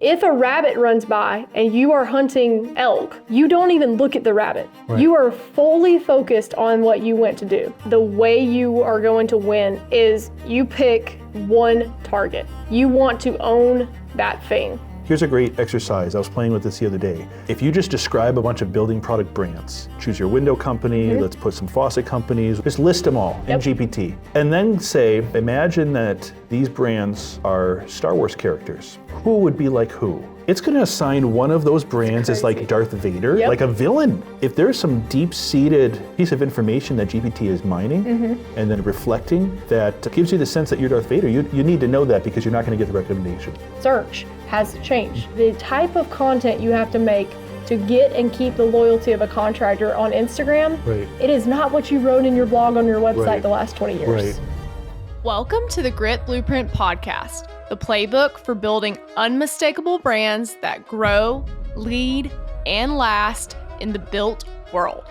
If a rabbit runs by and you are hunting elk, you don't even look at the rabbit. Right. You are fully focused on what you went to do. The way you are going to win is you pick one target. You want to own that thing. Here's a great exercise. I was playing with this the other day. If you just describe a bunch of building product brands, choose your window company, let's put some faucet companies, just list them all in GPT. And then say, imagine that these brands are Star Wars characters. Who would be like who? It's going to assign one of those brands as like Darth Vader, like a villain. If there's some deep-seated piece of information that GPT is mining and then reflecting that gives you the sense that you're Darth Vader, you need to know that because you're not going to get the recommendation. Search has changed. The type of content you have to make to get and keep the loyalty of a contractor on Instagram, it is not what you wrote in your blog on your website the last 20 years. Welcome to the Grit Blueprint Podcast, the playbook for building unmistakable brands that grow, lead, and last in the built world.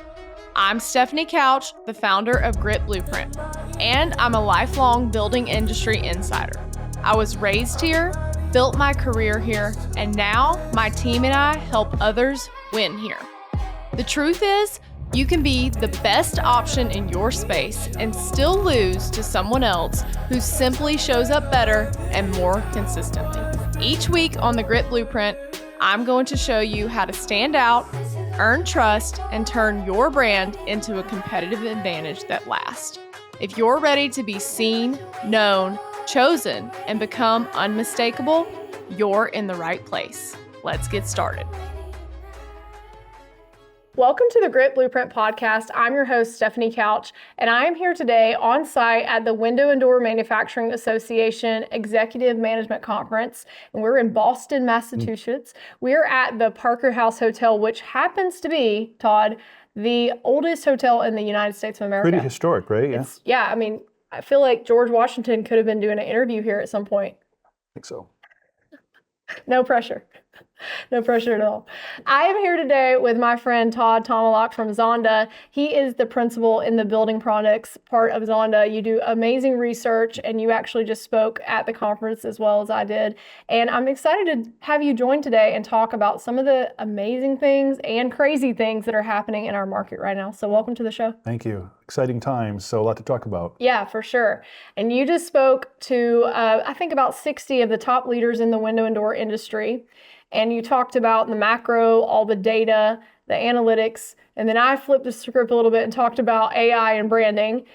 I'm Stephanie Couch, the founder of Grit Blueprint, and I'm a lifelong building industry insider. I was raised here, built my career here, and now my team and I help others win here. The truth is, you can be the best option in your space and still lose to someone else who simply shows up better and more consistently. Each week on the Grit Blueprint, I'm going to show you how to stand out, earn trust, and turn your brand into a competitive advantage that lasts. If you're ready to be seen, known, chosen, and become unmistakable, you're in the right place. Let's get started. Welcome to the Grit Blueprint Podcast. I'm your host, Stephanie Couch, and I am here today on site at the Window and Door Manufacturing Association Executive Management Conference, and we're in Boston, Massachusetts. We're at the Parker House Hotel, which happens to be, Todd, the oldest hotel in the United States of America. Pretty historic, right? Yeah. I mean, I feel like George Washington could have been doing an interview here at some point. I think so. No pressure. No pressure at all. I am here today with my friend Todd Tomalak from Zonda. He is the principal in the building products part of Zonda. You do amazing research, and you actually just spoke at the conference as well as I did. And I'm excited to have you join today and talk about some of the amazing things and crazy things that are happening in our market right now. So welcome to the show. Thank you. Exciting times, so a lot to talk about. Yeah, for sure. And you just spoke to, I think, about 60 of the top leaders in the window and door industry. And you talked about the macro, all the data, the analytics, and then I flipped the script a little bit and talked about AI and branding.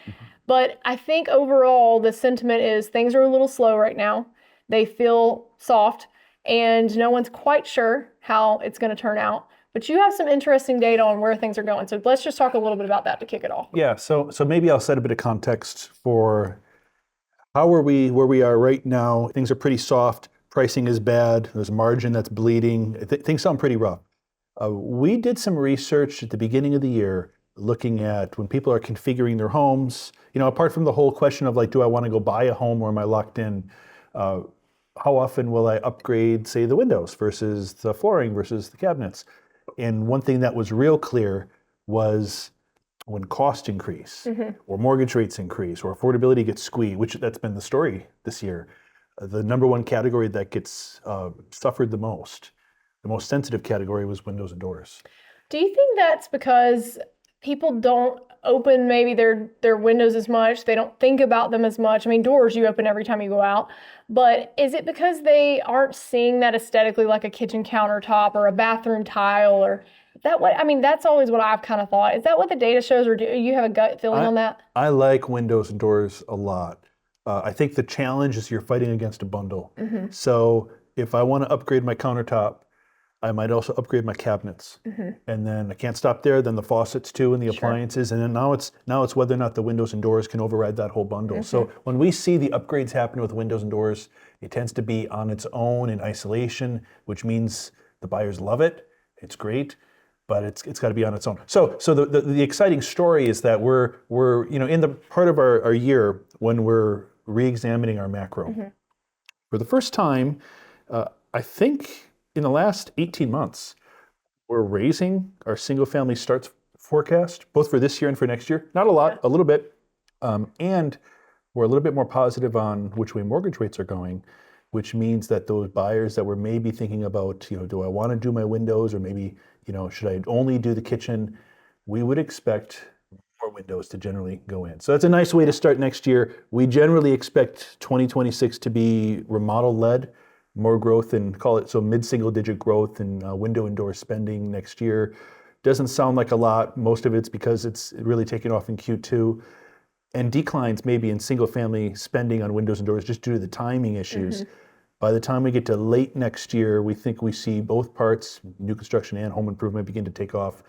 But I think overall the sentiment is things are a little slow right now. They feel soft, and no one's quite sure how it's going to turn out. But you have some interesting data on where things are going. So let's just talk a little bit about that to kick it off. Yeah, so maybe I'll set a bit of context for how are we where we are right now. Things are pretty soft. Pricing is bad. There's a margin that's bleeding. Things sound pretty rough. We did some research at the beginning of the year looking at when people are configuring their homes, apart from the whole question of like, do I want to go buy a home or am I locked in? How often will I upgrade, say, the windows versus the flooring versus the cabinets? And one thing that was real clear was when costs increase or mortgage rates increase or affordability gets squeezed, which that's been the story this year, the number one category that gets suffered the most sensitive category was windows and doors. Do you think that's because people don't open maybe their windows as much? They don't think about them as much. I mean, doors you open every time you go out. But is it because they aren't seeing that aesthetically like a kitchen countertop or a bathroom tile or that what? I mean, that's always what I've kind of thought. Is that what the data shows, or do you have a gut feeling on that? I like windows and doors a lot. I think the challenge is you're fighting against a bundle. So if I want to upgrade my countertop, I might also upgrade my cabinets. And then I can't stop there, then the faucets too and the appliances. And then now it's whether or not the windows and doors can override that whole bundle. So when we see the upgrades happen with windows and doors, it tends to be on its own in isolation, which means the buyers love it. It's great. But it's got to be on its own. So the exciting story is that we're in the part of our year when we're re-examining our macro. For the first time, I think in the last 18 months, we're raising our single-family starts forecast, both for this year and for next year. Not a lot, a little bit. And we're a little bit more positive on which way mortgage rates are going, which means that those buyers that were maybe thinking about, do I want to do my windows, or maybe, should I only do the kitchen? We would expect more windows to generally go in. So that's a nice way to start next year. We generally expect 2026 to be remodel led, more growth and call it mid-single digit growth in window and door spending next year. Doesn't sound like a lot. Most of it's because it's really taking off in Q2, and declines maybe in single family spending on windows and doors just due to the timing issues. By the time we get to late next year, we think we see both parts, new construction and home improvement, begin to take off,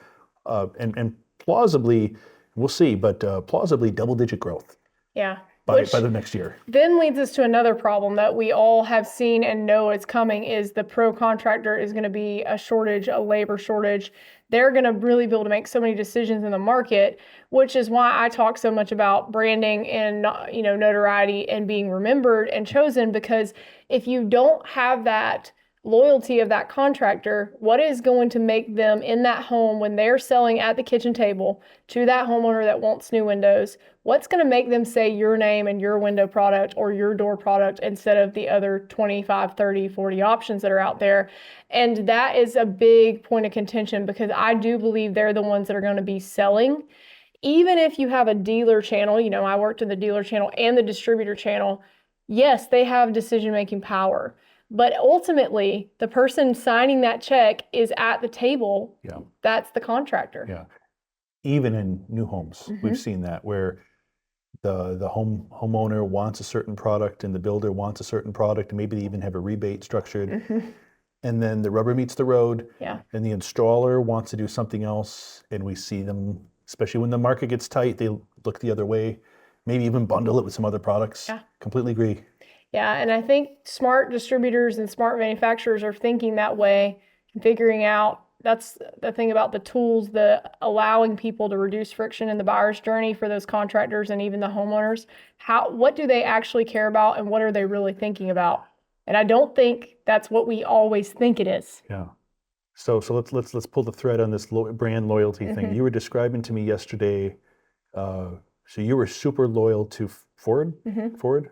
and plausibly, we'll see, but plausibly double-digit growth. Yeah. By the next year. Then leads us to another problem that we all have seen and know is coming, is the pro contractor is going to be a shortage, a labor shortage. They're going to really be able to make so many decisions in the market, which is why I talk so much about branding and notoriety and being remembered and chosen, because if you don't have that loyalty of that contractor, what is going to make them in that home when they're selling at the kitchen table to that homeowner that wants new windows? What's going to make them say your name and your window product or your door product instead of the other 25, 30, 40 options that are out there? And that is a big point of contention, because I do believe they're the ones that are going to be selling. Even if you have a dealer channel, I worked in the dealer channel and the distributor channel. Yes, they have decision-making power. But ultimately, the person signing that check is at the table. Yeah. That's the contractor. Yeah. Even in new homes, we've seen that, where the homeowner wants a certain product and the builder wants a certain product, and maybe they even have a rebate structured. And then the rubber meets the road, and the installer wants to do something else, and we see them, especially when the market gets tight, they look the other way, maybe even bundle it with some other products. Yeah. Completely agree. Yeah, and I think smart distributors and smart manufacturers are thinking that way and figuring out. That's the thing about the tools, the allowing people to reduce friction in the buyer's journey for those contractors and even the homeowners. What do they actually care about, and what are they really thinking about? And I don't think that's what we always think it is. Yeah. So let's pull the thread on this brand loyalty thing. You were describing to me yesterday. So you were super loyal to Ford. Ford.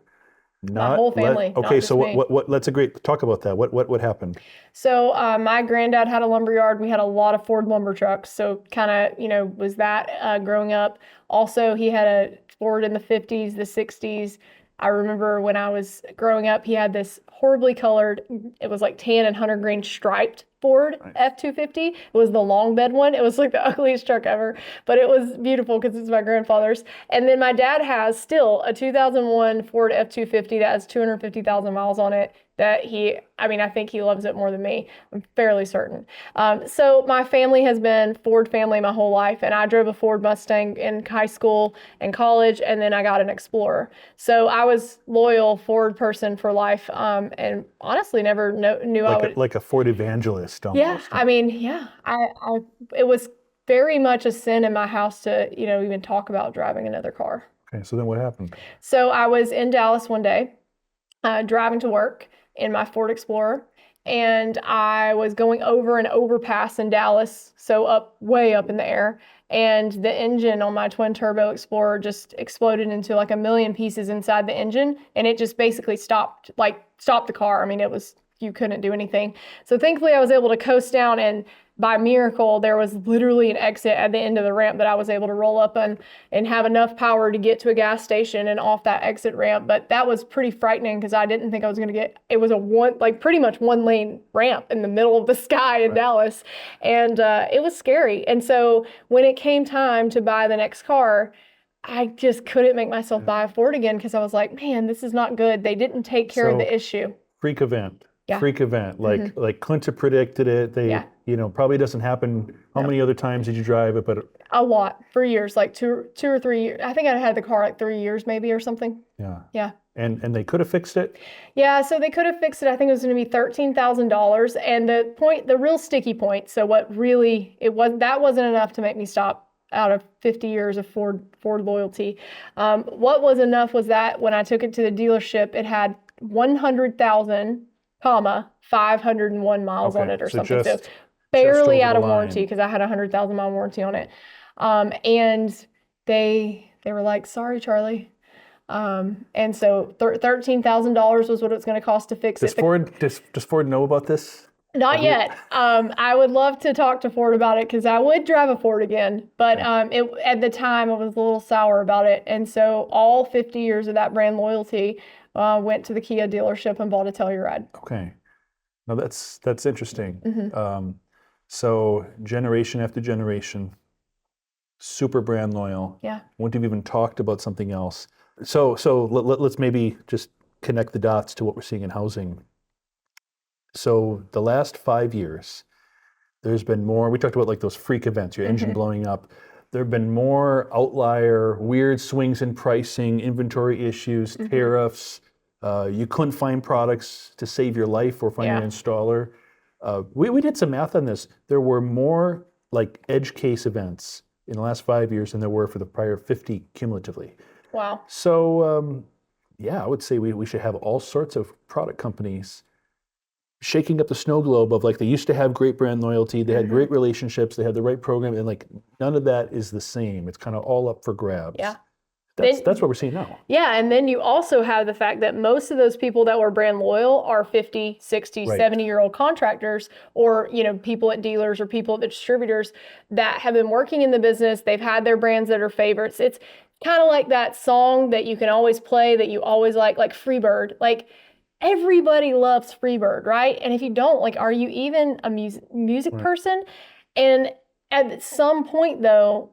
My whole family. Okay, so what? Let's talk about that. What happened? So my granddad had a lumber yard. We had a lot of Ford lumber trucks. So kind of was that growing up. Also, he had a Ford in the 50s, the 60s. I remember when I was growing up, he had this horribly colored, it was like tan and hunter green striped Ford F-250. It was the long bed one. It was like the ugliest truck ever, but it was beautiful because it's my grandfather's. And then my dad has still a 2001 Ford F-250 that has 250,000 miles on it, that I think he loves it more than me. I'm fairly certain. So my family has been Ford family my whole life, and I drove a Ford Mustang in high school and college, and then I got an Explorer. So I was loyal Ford person for life, and honestly never knew I would. Like a Ford evangelist almost. Yeah, it was very much a sin in my house to, even talk about driving another car. Okay, so then what happened? So I was in Dallas one day, driving to work in my Ford Explorer, and I was going over an overpass in Dallas, so way up in the air, and the engine on my twin turbo Explorer just exploded into like a million pieces inside the engine, and it just basically stopped the car. You couldn't do anything. So thankfully I was able to coast down, and by miracle, there was literally an exit at the end of the ramp that I was able to roll up and have enough power to get to a gas station and off that exit ramp. But that was pretty frightening because I didn't think I was going to it was pretty much one lane ramp in the middle of the sky in Dallas. And it was scary. And so when it came time to buy the next car, I just couldn't make myself buy a Ford again because I was like, man, this is not good. They didn't take care of the issue. Freak event. Yeah. Freak event. Like Clinton predicted it. They, probably doesn't happen. How many other times did you drive it? But a lot, for years, like two or 3 years. I think I had the car like 3 years maybe or something. Yeah. Yeah. And they could have fixed it? Yeah, so they could have fixed it. I think it was going to be $13,000. And the real sticky point, so that wasn't enough to make me stop out of 50 years of Ford loyalty. What was enough was that when I took it to the dealership, it had 100,000, 501 miles on it or something. So barely out of warranty because I had a 100,000 mile warranty on it. And they were like, sorry, Charlie, And so $13,000 was what it's going to cost to fix Does it. Ford know about this? Not yet. I would love to talk to Ford about it because I would drive a Ford again. But at the time, I was a little sour about it. And so all 50 years of that brand loyalty went to the Kia dealership and bought a Telluride. Okay. Now that's interesting. So generation after generation, super brand loyal. Yeah. Wouldn't have even talked about something else. So let's maybe just connect the dots to what we're seeing in housing. So the last 5 years, there's been more, we talked about like those freak events, your engine blowing up. There have been more outlier, weird swings in pricing, inventory issues, tariffs. You couldn't find products to save your life or find an installer. We did some math on this. There were more like edge case events in the last 5 years than there were for the prior 50 cumulatively. Wow. So I would say we should have all sorts of product companies shaking up the snow globe of like they used to have great brand loyalty, they had great relationships, they had the right program, and like none of that is the same. It's kind of all up for grabs. Yeah. That's what we're seeing now. Yeah, and then you also have the fact that most of those people that were brand loyal are 50, 60, 70-year-old contractors or, people at dealers or people at the distributors that have been working in the business. They've had their brands that are favorites. It's kind of like that song that you can always play that you always like Freebird. Like everybody loves Freebird, right? And if you don't, like, are you even a music person? And at some point though,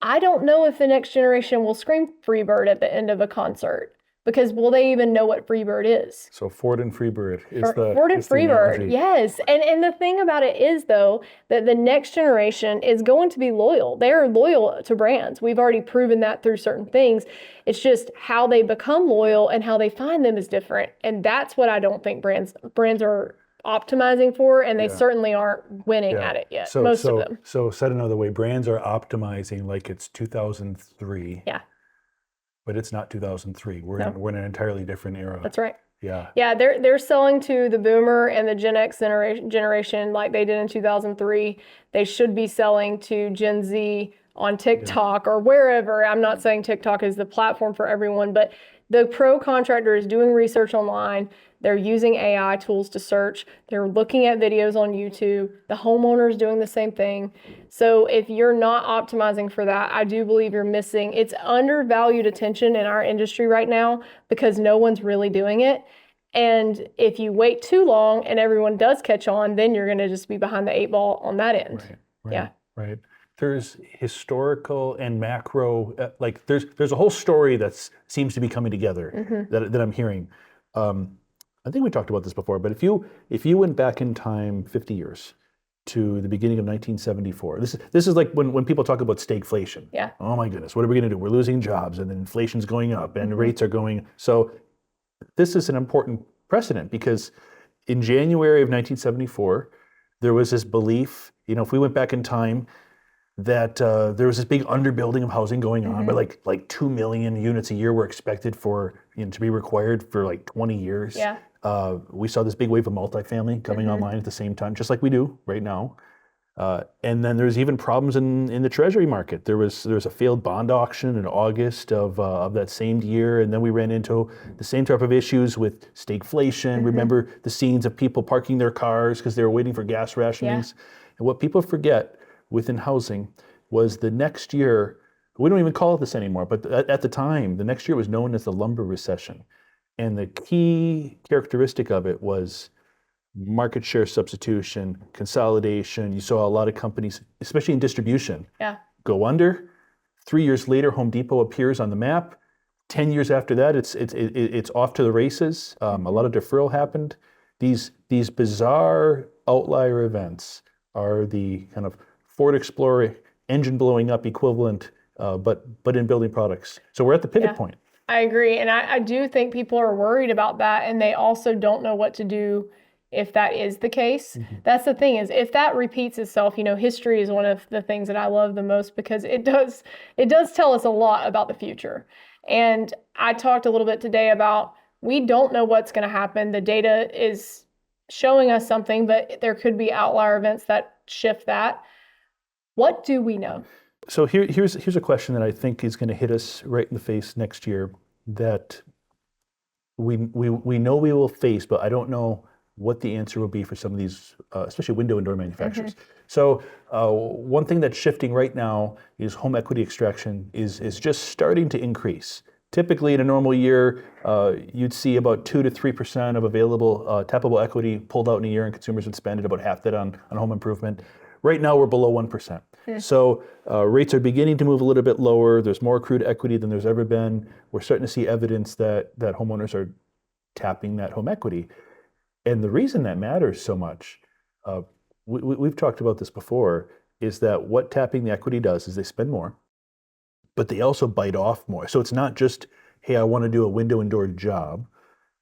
I don't know if the next generation will scream Freebird at the end of a concert because will they even know what Freebird is? So Ford and Freebird is the Ford and Freebird, yes. And the thing about it is though that the next generation is going to be loyal. They're loyal to brands. We've already proven that through certain things. It's just how they become loyal and how they find them is different. And that's what I don't think brands are optimizing for, and they certainly aren't winning at it yet. Most of them. So said another way, brands are optimizing like it's 2003. Yeah. But it's not 2003. We're in an entirely different era. That's right. Yeah. Yeah, they're selling to the boomer and the Gen X generation like they did in 2003. They should be selling to Gen Z on TikTok or wherever. I'm not saying TikTok is the platform for everyone, but the pro contractor is doing research online. They're using AI tools to search. They're looking at videos on YouTube. The homeowner is doing the same thing. So if you're not optimizing for that, I do believe you're missing. It's undervalued attention in our industry right now because no one's really doing it. And if you wait too long and everyone does catch on, then you're going to just be behind the 8 ball on that end. Right. There's historical and macro, like there's a whole story that seems to be coming together that I'm hearing. I think we talked about this before, but if you went back in time 50 years to the beginning of 1974, this is like when people talk about stagflation. Yeah. Oh my goodness, what are we going to do? We're losing jobs, and then inflation's going up, and rates are going. So this is an important precedent because in January of 1974, there was this belief. If we went back in time, that there was this big underbuilding of housing going on, but like 2 million units a year were expected for to be required for like 20 years. Yeah. We saw this big wave of multifamily coming online at the same time, just like we do right now. And then there's even problems in the treasury market. There was a failed bond auction in August of that same year, and then we ran into the same type of issues with stagflation. Remember the scenes of people parking their cars because they were waiting for gas rationings. And what people forget within housing was the next year, we don't even call it this anymore, but at the time, the next year was known as the lumber recession. And the key characteristic of it was market share substitution, consolidation. You saw a lot of companies, especially in distribution, go under. 3 years later, Home Depot appears on the map. 10 years after that, it's off to the races. A lot of deferral happened. These bizarre outlier events are the kind of Ford Explorer engine blowing up equivalent, but in building products. So we're at the pivot point. I agree. And I do think people are worried about that, and they also don't know what to do if that is the case. That's the thing is if that repeats itself, history is one of the things that I love the most because it does tell us a lot about the future. And I talked a little bit today about we don't know what's going to happen. The data is showing us something, but there could be outlier events that shift that. What do we know? So here's a question that I think is going to hit us right in the face next year. that we know we will face, but I don't know what the answer will be for some of these, especially window and door manufacturers. So one thing that's shifting right now is home equity extraction is just starting to increase. Typically, in a normal year, you'd see about 2 to 3% of available tappable equity pulled out in a year, and consumers would spend it about half that on home improvement. Right now, we're below 1%. So rates are beginning to move a little bit lower. There's more accrued equity than there's ever been. We're starting to see evidence that homeowners are tapping that home equity. And the reason that matters so much, we've talked about this before, is that what tapping the equity does is they spend more, but they also bite off more. So it's not just, hey, I want to do a window and door job.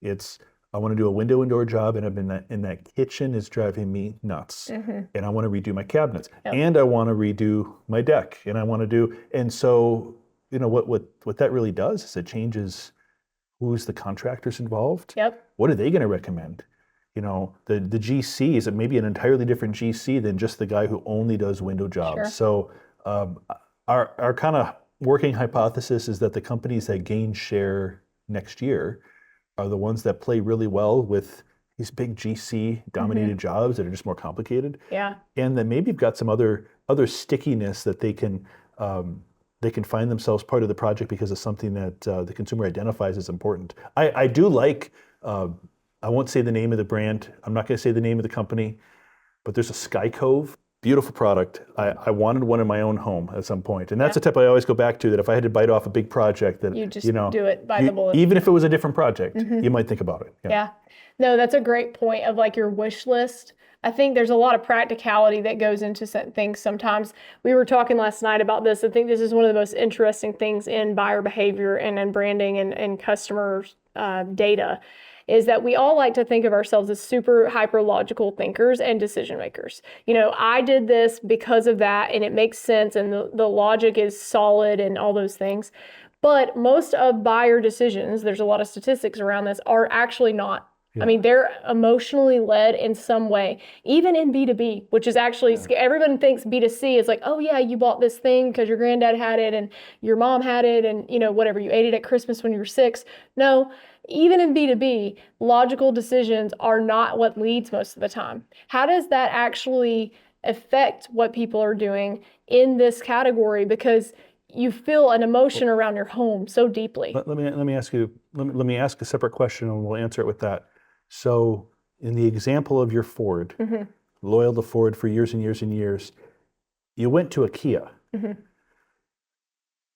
It's, I want to do a window and door job, and I've been in that kitchen is driving me nuts. And I want to redo my cabinets, and I want to redo my deck, and I want to do, and so, you know, what that really does is it changes who's the contractors involved. What are they going to recommend? You know, the GC is maybe an entirely different GC than just the guy who only does window jobs. So our kind of working hypothesis is that the companies that gain share next year are the ones that play really well with these big GC dominated jobs that are just more complicated. And then maybe you've got some other stickiness that they can find themselves part of the project because of something that the consumer identifies as important. I do like, I won't say the name of the brand. I'm not going to say the name of the company, but there's a Sky Cove, beautiful product. I wanted one in my own home at some point. And that's the type I always go back to, that if I had to bite off a big project, that you just do it by the bullet. Even if it was a different project, you might think about it. No, that's a great point of like your wish list. I think there's a lot of practicality that goes into things sometimes. We were talking last night about this. I think this is one of the most interesting things in buyer behavior and in branding and customer data, is that we all like to think of ourselves as super hyper logical thinkers and decision makers. You know, I did this because of that, and it makes sense, and the logic is solid and all those things. But most of buyer decisions, there's a lot of statistics around this, are actually not. I mean, they're emotionally led in some way, even in B2B, which is actually, everyone thinks B2C is like, oh yeah, you bought this thing because your granddad had it and your mom had it and, you know, whatever, you ate it at Christmas when you were 6. No, even in B2B, logical decisions are not what leads most of the time. How does that actually affect what people are doing in this category? Because you feel an emotion around your home so deeply. Let me ask you, let me ask a separate question and we'll answer it with that. So in the example of your Ford, loyal to Ford for years and years and years, you went to a Kia.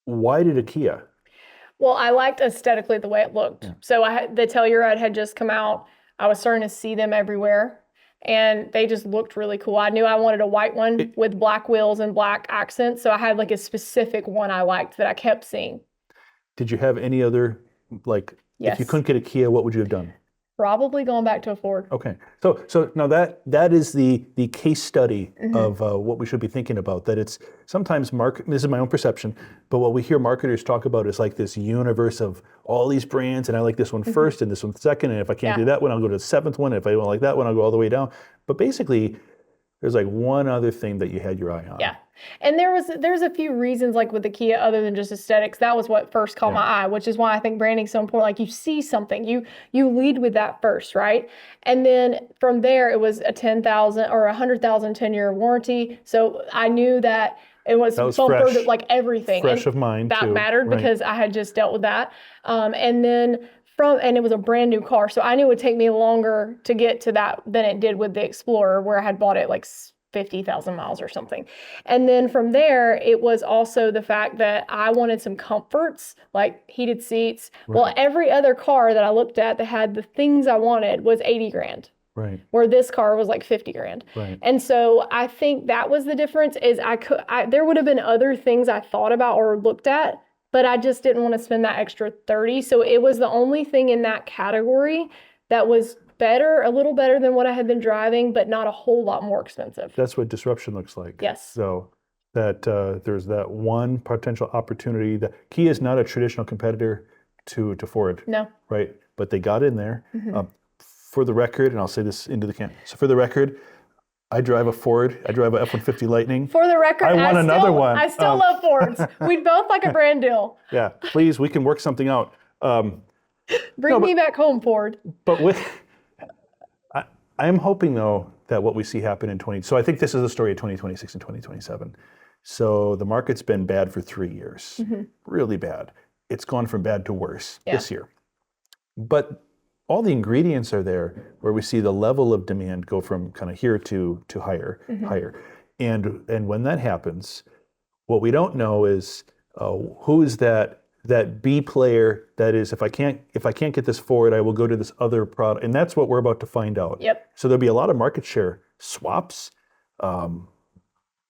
Why did a Kia? Well, I liked aesthetically the way it looked. So the Telluride had just come out. I was starting to see them everywhere, and they just looked really cool. I knew I wanted a white one with black wheels and black accents, so I had like a specific one I liked that I kept seeing. Did you have any other, like, if you couldn't get a Kia, what would you have done? Probably going back to a Ford. Okay, so now that is the case study of what we should be thinking about. That it's sometimes this is my own perception, but what we hear marketers talk about is like this universe of all these brands, and I like this one first and this one second, and if I can't do that one, I'll go to the 7th one. If I don't like that one, I'll go all the way down. But basically, there's like one other thing that you had your eye on. And there's a few reasons, like with the Kia, other than just aesthetics. That was what first caught my eye, which is why I think branding is so important. Like, you see something, you lead with that first, right? And then from there, it was a 10,000 or 100,000 10-year warranty. So I knew that it was fresh, like everything. Fresh of mind that too. mattered because I had just dealt with that. And it was a brand new car, so I knew it would take me longer to get to that than it did with the Explorer, where I had bought it like 50,000 miles or something. And then from there, it was also the fact that I wanted some comforts, like heated seats. Well, every other car that I looked at that had the things I wanted was 80 grand. Where this car was like 50 grand. And so I think that was the difference, is there would have been other things I thought about or looked at, but I just didn't want to spend that extra 30. So it was the only thing in that category that was better, a little better than what I had been driving, but not a whole lot more expensive. That's what disruption looks like. Yes. So that there's that one potential opportunity. That Kia is not a traditional competitor to Ford. No. Right? But they got in there. For the record, and I'll say this into the camera. So for the record, I drive a Ford. I drive a F-150 Lightning. For the record, I want another one. I still love Fords. We'd both like a brand deal. Yeah, please, we can work something out. Bring me back home, Ford. But I'm hoping though that what we see happen in so I think this is the story of 2026 and 2027. So the market's been bad for 3 years, really bad. It's gone from bad to worse this year. But all the ingredients are there where we see the level of demand go from kind of here to higher. And when that happens, what we don't know is who is that B player that is, if I can't get this forward, I will go to this other product. And that's what we're about to find out. Yep. So there'll be a lot of market share swaps,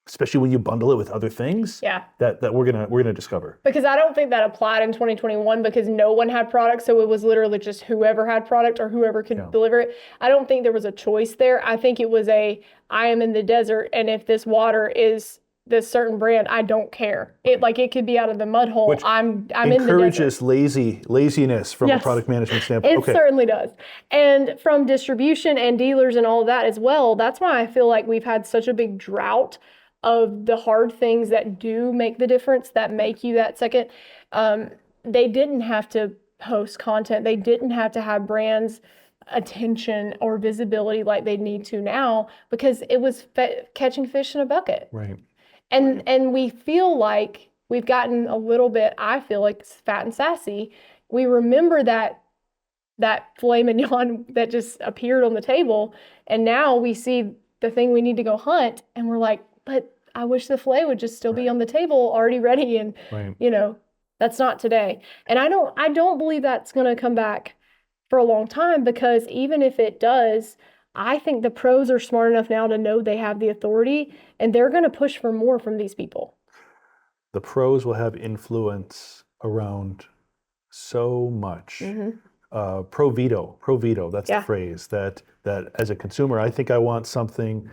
especially when you bundle it with other things. Yeah. That we're gonna discover. Because I don't think that applied in 2021 because no one had product, so it was literally just whoever had product or whoever could deliver it. I don't think there was a choice there. I think it was I am in the desert, and if this water is this certain brand, I don't care. It could be out of the mud hole. Which I'm in the desert. encourages laziness from a product management standpoint. It certainly does. And from distribution and dealers and all of that as well, that's why I feel like we've had such a big drought of the hard things that do make the difference, that make you that second. They didn't have to post content. They didn't have to have brands attention or visibility like they need to now because it was catching fish in a bucket. Right. And we feel like we've gotten a little bit, I feel like, fat and sassy. We remember that filet mignon that just appeared on the table, and now we see the thing we need to go hunt, and we're like, but I wish the filet would just still be on the table, already ready, and that's not today. And I don't believe that's going to come back for a long time, because even if it does, I think the pros are smart enough now to know they have the authority, and they're going to push for more from these people. The pros will have influence around so much. Pro veto, that's the phrase, that as a consumer, I think I want something,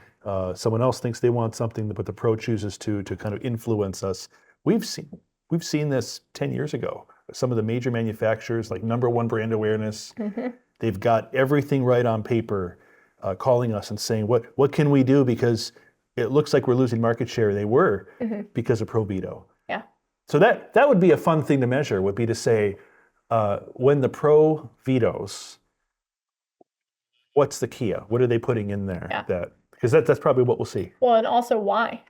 someone else thinks they want something, but the pro chooses to kind of influence us. We've seen this 10 years ago. Some of the major manufacturers, like #1 brand awareness, they've got everything right on paper, calling us and saying, what can we do? Because it looks like we're losing market share. They were because of pro veto. Yeah. So that would be a fun thing to measure, would be to say, when the pro vetoes, what's the Kia? What are they putting in there? Yeah. Because that's probably what we'll see. Well, and also why?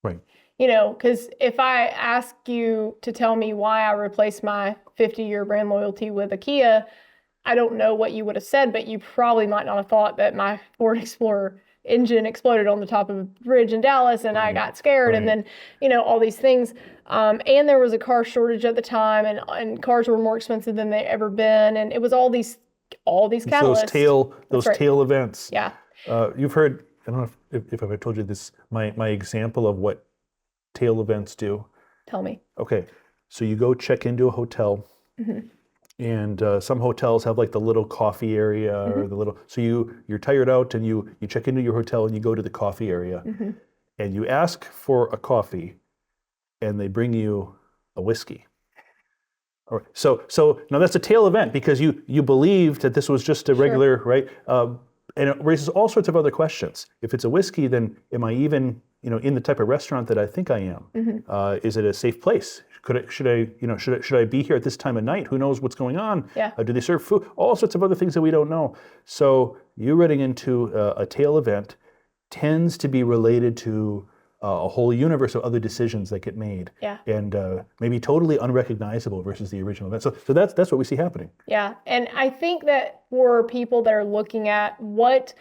Right. Because if I ask you to tell me why I replaced my 50-year brand loyalty with a Kia, I don't know what you would have said, but you probably might not have thought that my Ford Explorer engine exploded on the top of a bridge in Dallas and I got scared, and then, all these things. And there was a car shortage at the time, and cars were more expensive than they ever been, and it was all these catalysts. Those tail events. Yeah. You've heard, I don't know if I've told you this, my example of what tail events do. Tell me. Okay, so you go check into a hotel, and some hotels have like the little coffee area or the little. So you're tired out, and you check into your hotel and you go to the coffee area, and you ask for a coffee, and they bring you a whiskey. All right. So now that's a tail event because you believed that this was just a regular, right? And it raises all sorts of other questions. If it's a whiskey, then am I even in the type of restaurant that I think I am? Is it a safe place? Should I be here at this time of night? Who knows what's going on? Yeah. Do they serve food? All sorts of other things that we don't know. So you running into a tail event tends to be related to a whole universe of other decisions that get made. Yeah. And maybe totally unrecognizable versus the original event. So that's what we see happening. Yeah. And I think that for people that are looking at what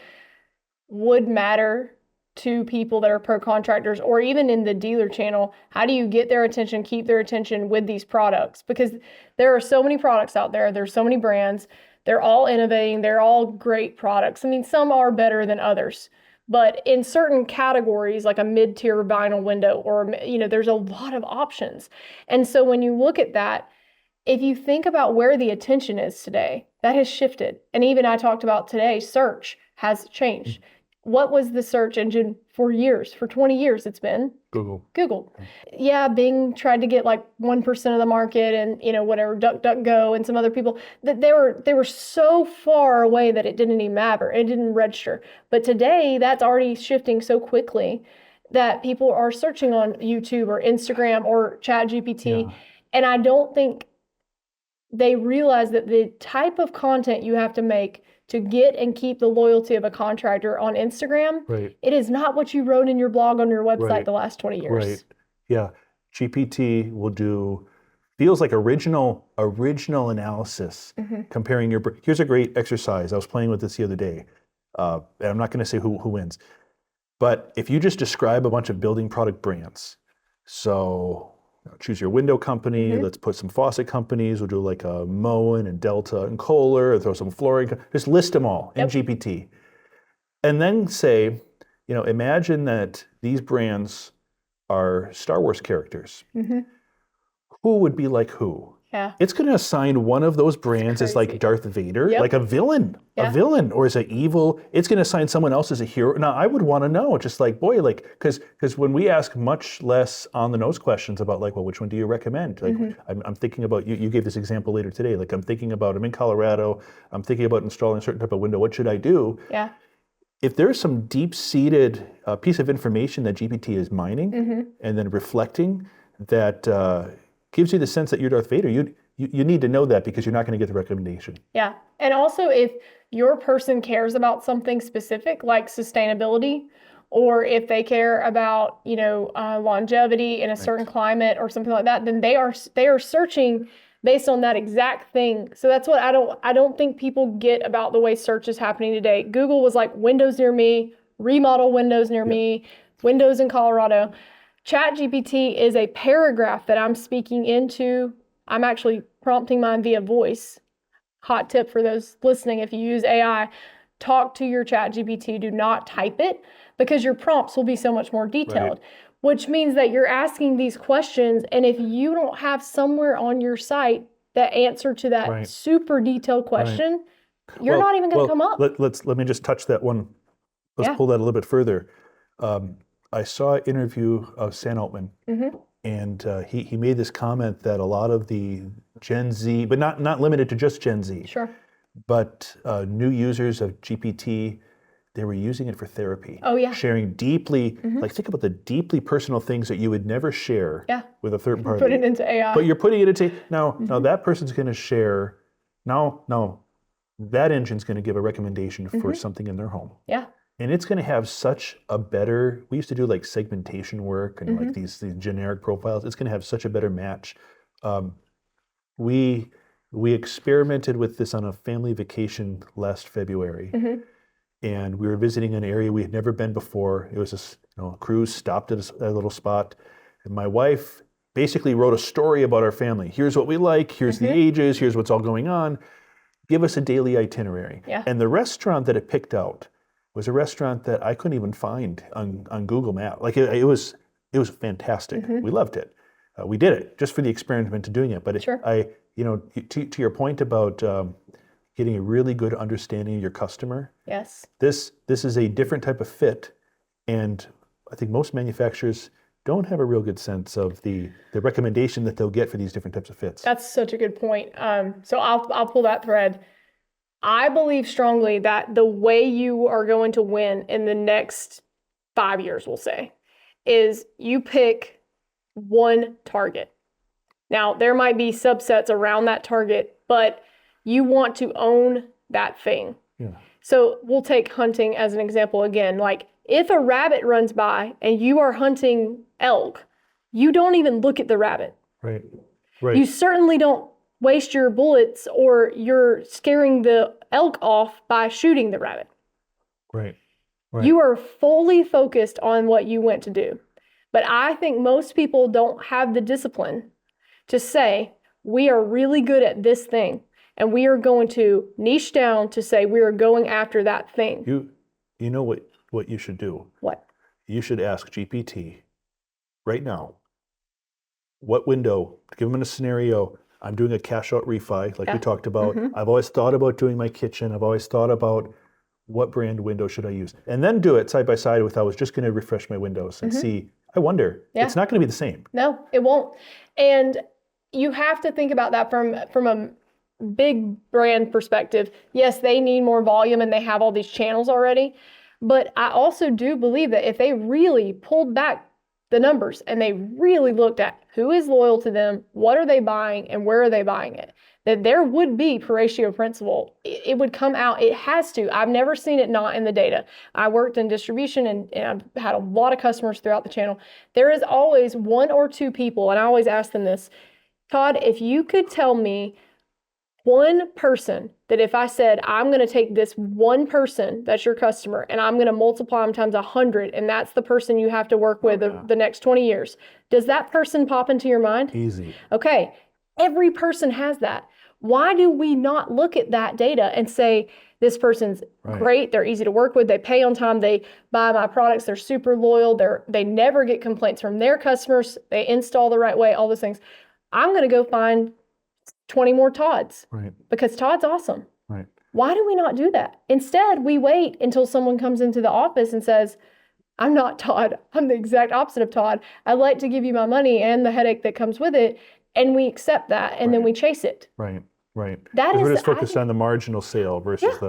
would matter to people that are pro contractors, or even in the dealer channel, how do you get their attention, keep their attention with these products? Because there are so many products out there. There's so many brands. They're all innovating. They're all great products. I mean, some are better than others. But in certain categories, like a mid-tier vinyl window, or, there's a lot of options. And so when you look at that, if you think about where the attention is today, that has shifted. And even I talked about today, search has changed. What was the search engine for years? For 20 years, it's been Google. Yeah, Bing tried to get like 1% of the market, and whatever, DuckDuckGo and some other people. That they were so far away that it didn't even matter. It didn't register. But today, that's already shifting so quickly that people are searching on YouTube or Instagram or ChatGPT. Yeah. And I don't think they realize that the type of content you have to make to get and keep the loyalty of a contractor on Instagram, Right. it is not what you wrote in your blog on your website Right. the last 20 years. Right. Yeah. GPT will do feels like original analysis, comparing your. Here's a great exercise. I was playing with this the other day, and I'm not going to say who wins, but if you just describe a bunch of building product brands, so choose your window company. Let's put some faucet companies. We'll do like a Moen and Delta and Kohler, or throw some flooring. Just list them all in GPT, and then say, imagine that these brands are Star Wars characters. Who would be like who? Yeah. It's going to assign one of those brands as like Darth Vader, like a villain, or as an evil. It's going to assign someone else as a hero. Now, I would want to know, just like, boy, like, because when we ask much less on the nose questions about like, well, which one do you recommend? Like, I'm thinking about, you gave this example later today. Like, I'm in Colorado. I'm thinking about installing a certain type of window. What should I do? Yeah. If there's some deep-seated piece of information that GPT is mining and then reflecting that gives you the sense that you're Darth Vader, you need to know that, because you're not going to get the recommendation. Yeah. And also, if your person cares about something specific like sustainability, or if they care about, longevity in a certain climate or something like that, then they are searching based on that exact thing. So that's what I don't think people get about the way search is happening today. Google was like, windows near me, remodel windows near me, windows in Colorado. ChatGPT is a paragraph that I'm speaking into. I'm actually prompting mine via voice. Hot tip for those listening: if you use AI, talk to your ChatGPT. Do not type it, because your prompts will be so much more detailed. Which means that you're asking these questions, and if you don't have somewhere on your site that answer to that super detailed question, you're not even going to come up. Let me just touch that one. Let's pull that a little bit further. I saw an interview of Sam Altman, and he made this comment that a lot of the Gen Z, but not limited to just Gen Z, but new users of GPT, they were using it for therapy. Oh, yeah. Sharing deeply, like, think about the deeply personal things that you would never share with a third party. Put it into AI. But you're putting it into, now that person's going to share, now that engine's going to give a recommendation for something in their home. Yeah. And it's going to have such a better, we used to do like segmentation work and like these generic profiles. It's going to have such a better match. We experimented with this on a family vacation last February. And we were visiting an area we had never been before. It was a cruise, stopped at a little spot. And my wife basically wrote a story about our family. Here's what we like, here's the ages, here's what's all going on. Give us a daily itinerary. Yeah. And the restaurant that it picked out was a restaurant that I couldn't even find on Google Maps. Like, it was fantastic. We loved it. We did it just for the experiment of doing it. But to your point about getting a really good understanding of your customer. Yes. This is a different type of fit, and I think most manufacturers don't have a real good sense of the recommendation that they'll get for these different types of fits. That's such a good point. So I'll pull that thread. I believe strongly that the way you are going to win in the next 5 years, we'll say, is you pick one target. Now, there might be subsets around that target, but you want to own that thing. Yeah. So we'll take hunting as an example again. Like, if a rabbit runs by and you are hunting elk, you don't even look at the rabbit. Right. You certainly don't waste your bullets, or you're scaring the elk off by shooting the rabbit. Right. You are fully focused on what you went to do. But I think most people don't have the discipline to say, we are really good at this thing, and we are going to niche down to say we are going after that thing. You know what you should do? What? You should ask GPT right now, what window, give them a scenario. I'm doing a cash out refi, like we talked about. I've always thought about doing my kitchen. I've always thought about what brand window should I use? And then do it side by side with, I was just going to refresh my windows and see, I wonder, it's not going to be the same. No, it won't. And you have to think about that from a big brand perspective. Yes, they need more volume and they have all these channels already. But I also do believe that if they really pulled back the numbers and they really looked at who is loyal to them, what are they buying, and where are they buying it, that there would be per ratio principle. It would come out. It has to. I've never seen it not in the data. I worked in distribution and I've had a lot of customers throughout the channel. There is always one or two people, and I always ask them this, Todd, if you could tell me one person that if I said, I'm going to take this one person that's your customer and I'm going to multiply them times 100, and that's the person you have to work with the next 20 years, does that person pop into your mind? Easy. Okay. Every person has that. Why do we not look at that data and say, this person's great, they're easy to work with, they pay on time, they buy my products, they're super loyal, they never get complaints from their customers, they install the right way, all those things. I'm going to go find 20 more Todds because Todd's awesome. Right. Why do we not do that? Instead, we wait until someone comes into the office and says, I'm not Todd. I'm the exact opposite of Todd. I'd like to give you my money and the headache that comes with it. And we accept that and then we chase it. Right. That is, we're just focused on the marginal sale versus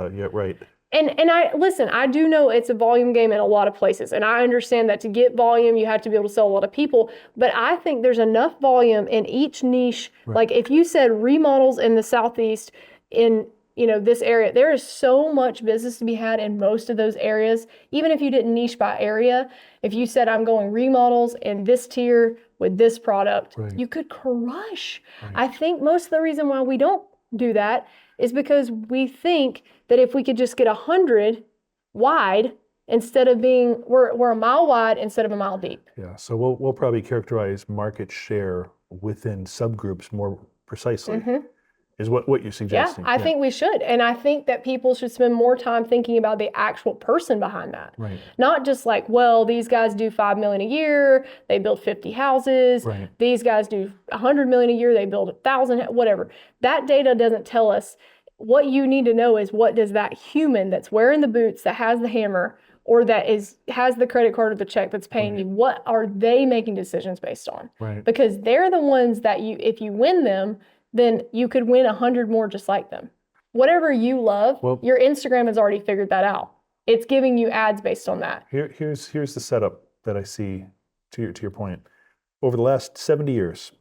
And I do know it's a volume game in a lot of places. And I understand that to get volume, you have to be able to sell a lot of people. But I think there's enough volume in each niche. Like if you said remodels in the Southeast in, this area, there is so much business to be had in most of those areas. Even if you didn't niche by area, if you said I'm going remodels in this tier with this product, you could crush. I think most of the reason why we don't do that is because we think that if we could just get 100 wide instead of being, we're a mile wide instead of a mile deep. Yeah, so we'll probably characterize market share within subgroups more precisely, is what you're suggesting. Yeah, I think we should. And I think that people should spend more time thinking about the actual person behind that. Right. Not just like, well, these guys do $5 million a year, they build 50 houses. Right. These guys do $100 million a year, they build 1,000, whatever. That data doesn't tell us. What you need to know is, what does that human that's wearing the boots, that has the hammer, or that has the credit card or the check that's paying you, what are they making decisions based on? Right. Because they're the ones that if you win them, then you could win 100 more just like them. Whatever you love, your Instagram has already figured that out. It's giving you ads based on that. Here's the setup that I see to your point. Over the last 70 years,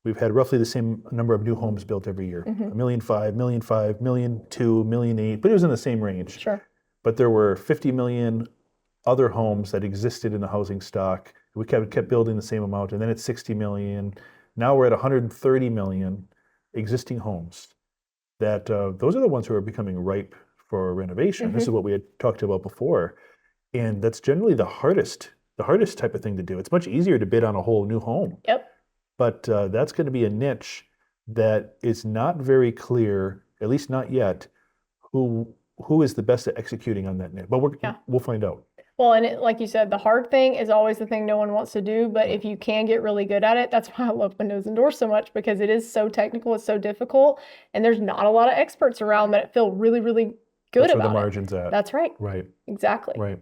we've had roughly the same number of new homes built every year. 1.5 million, 1.5 million, 1.2 million, 1.8 million, but it was in the same range. Sure. But there were 50 million other homes that existed in the housing stock. We kept building the same amount, and then it's 60 million. Now we're at 130 million existing homes. That those are the ones who are becoming ripe for renovation. This is what we had talked about before, and that's generally the hardest type of thing to do. It's much easier to bid on a whole new home. Yep. But that's going to be a niche that is not very clear, at least not yet, who is the best at executing on that niche. But we'll find out. Well, and like you said, the hard thing is always the thing no one wants to do. But if you can get really good at it, that's why I love windows and doors so much, because it is so technical, it's so difficult, and there's not a lot of experts around that feel really, really good That's about where the it. margin's at. That's right. Right. Exactly. Right.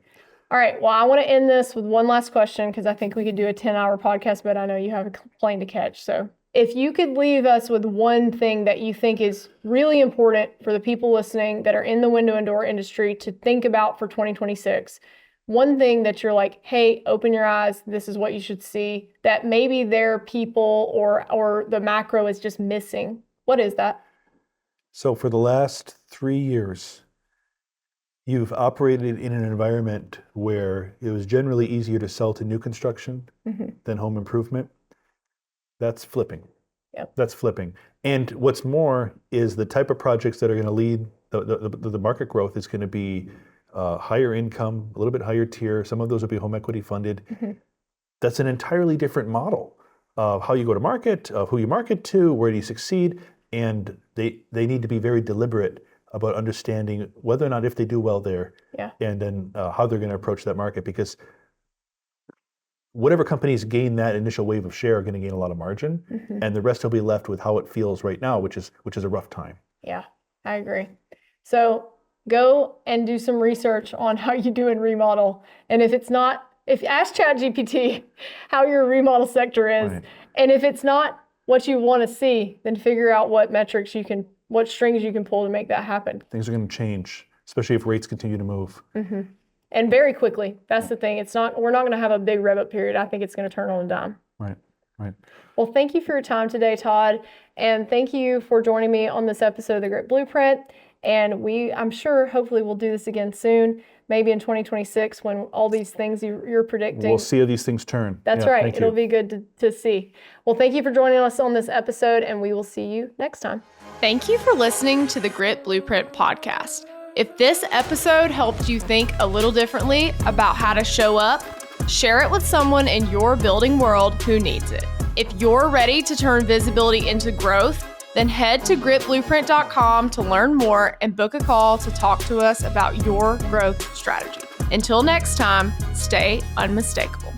All right. Well, I want to end this with one last question, because I think we could do a 10-hour podcast, but I know you have a plane to catch. So if you could leave us with one thing that you think is really important for the people listening that are in the window and door industry to think about for 2026, one thing that you're like, hey, open your eyes, this is what you should see, that maybe their people or the macro is just missing, what is that? So for the last 3 years, you've operated in an environment where it was generally easier to sell to new construction than home improvement. That's flipping. Yep. That's flipping. And what's more is the type of projects that are going to lead the market growth is going to be higher income, a little bit higher tier. Some of those will be home equity funded. That's an entirely different model of how you go to market, of who you market to, where do you succeed. And they need to be very deliberate about understanding whether or not if they do well there, and then how they're going to approach that market, because whatever companies gain that initial wave of share are going to gain a lot of margin, and the rest will be left with how it feels right now, which is a rough time. Yeah, I agree. So go and do some research on how you do in remodel, and if ask ChatGPT how your remodel sector is, and if it's not what you want to see, then figure out what metrics what strings you can pull to make that happen. Things are going to change, especially if rates continue to move. And very quickly. That's the thing. We're not going to have a big rev up period. I think it's going to turn on a dime. Right. Right. Well, thank you for your time today, Todd. And thank you for joining me on this episode of the Grit Blueprint. And I'm sure, hopefully, we'll do this again soon, maybe in 2026 when all these things you're predicting. We'll see how these things turn. That's Yeah, right. thank It'll you. be good to see. Well, thank you for joining us on this episode, and we will see you next time. Thank you for listening to the Grit Blueprint podcast. If this episode helped you think a little differently about how to show up, share it with someone in your building world who needs it. If you're ready to turn visibility into growth, then head to gritblueprint.com to learn more and book a call to talk to us about your growth strategy. Until next time, stay unmistakable.